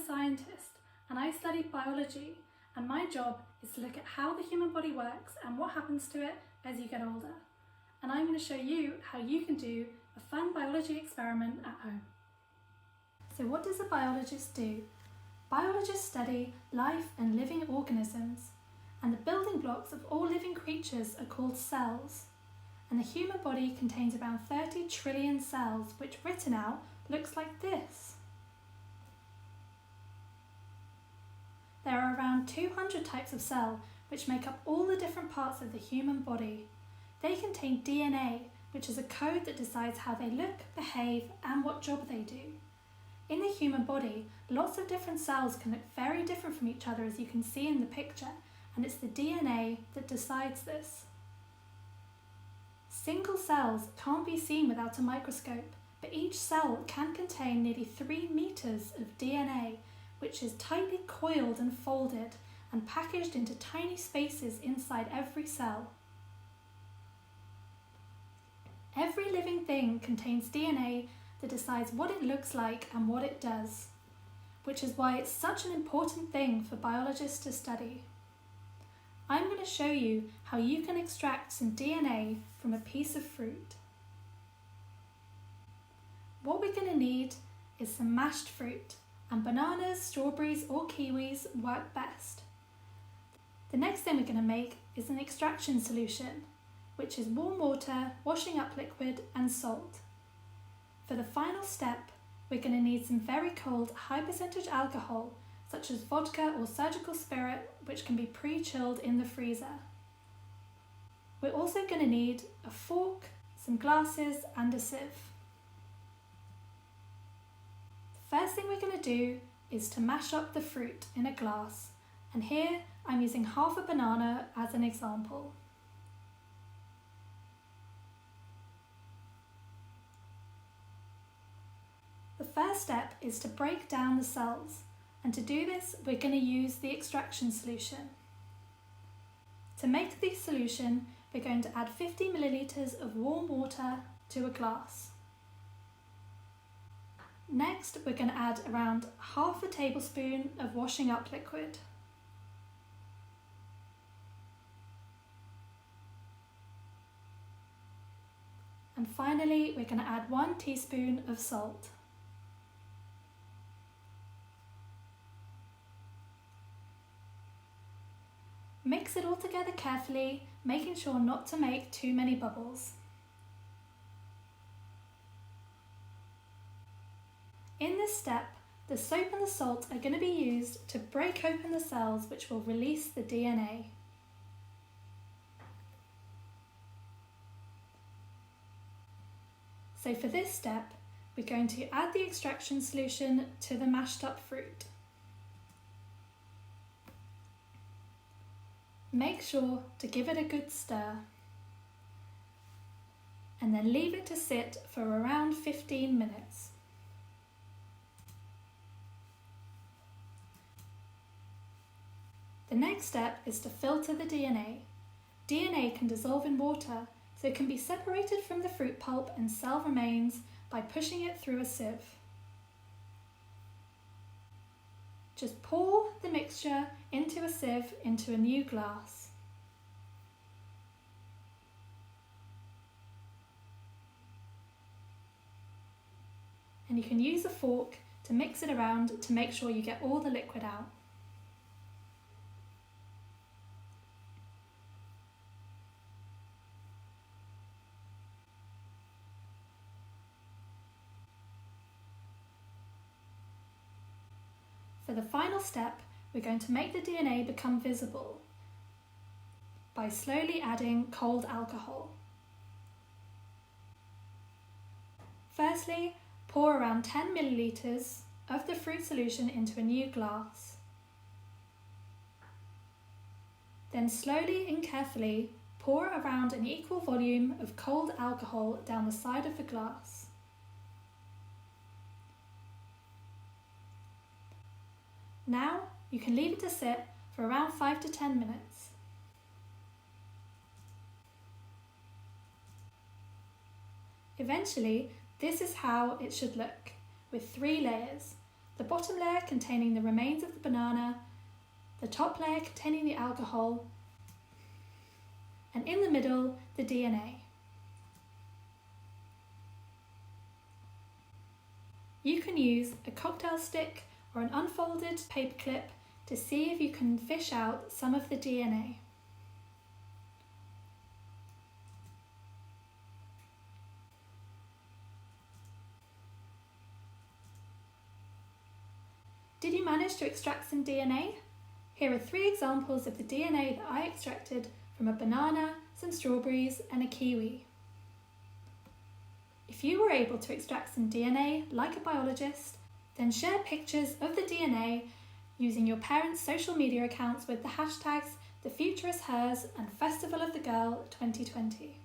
scientist and I study biology, and my job is to look at how the human body works and what happens to it as you get older. And I'm going to show you how you can do a fun biology experiment at home. So what does a biologist do? Biologists study life and living organisms, and the building blocks of all living creatures are called cells. And the human body contains around 30 trillion cells, which written out looks like this. There are around 200 types of cell, which make up all the different parts of the human body. They contain DNA, which is a code that decides how they look, behave, and what job they do. In the human body, lots of different cells can look very different from each other, as you can see in the picture, and it's the DNA that decides this. Single cells can't be seen without a microscope, but each cell can contain nearly 3 meters of DNA, which is tightly coiled and folded and packaged into tiny spaces inside every cell. Every living thing contains DNA that decides what it looks like and what it does, which is why it's such an important thing for biologists to study. I'm going to show you how you can extract some DNA from a piece of fruit. What we're going to need is some mashed fruit, and bananas, strawberries or kiwis work best. The next thing we're going to make is an extraction solution, which is warm water, washing up liquid and salt. For the final step, we're going to need some very cold high percentage alcohol, such as vodka or surgical spirit, which can be pre-chilled in the freezer. We're also going to need a fork, some glasses and a sieve. First thing we're going to do is to mash up the fruit in a glass, and here I'm using half a banana as an example. The first step is to break down the cells, and to do this we're going to use the extraction solution. To make the solution, we're going to add 50 milliliters of warm water to a glass. Next, we're going to add around half a tablespoon of washing up liquid. And finally, we're going to add 1 teaspoon of salt. Mix it all together carefully, making sure not to make too many bubbles. In this step, the soap and the salt are going to be used to break open the cells, which will release the DNA. So for this step, we're going to add the extraction solution to the mashed up fruit. Make sure to give it a good stir, and then leave it to sit for around 15 minutes. The next step is to filter the DNA. DNA can dissolve in water, so it can be separated from the fruit pulp and cell remains by pushing it through a sieve. Just pour the mixture into a sieve into a new glass. And you can use a fork to mix it around to make sure you get all the liquid out. For the final step, we're going to make the DNA become visible by slowly adding cold alcohol. Firstly, pour around 10 milliliters of the fruit solution into a new glass. Then slowly and carefully pour around an equal volume of cold alcohol down the side of the glass. Now you can leave it to sit for around 5 to 10 minutes. Eventually, this is how it should look, with 3 layers. the bottom layer containing the remains of the banana, the top layer containing the alcohol, and in the middle, the DNA. You can use a cocktail stick or an unfolded paper clip to see if you can fish out some of the DNA. Did you manage to extract some DNA? Here are 3 examples of the DNA that I extracted from a banana, some strawberries, and a kiwi. If you were able to extract some DNA like a biologist, then share pictures of the DNA using your parents' social media accounts with the hashtags #TheFutureIsHers and Festival of the Girl 2020.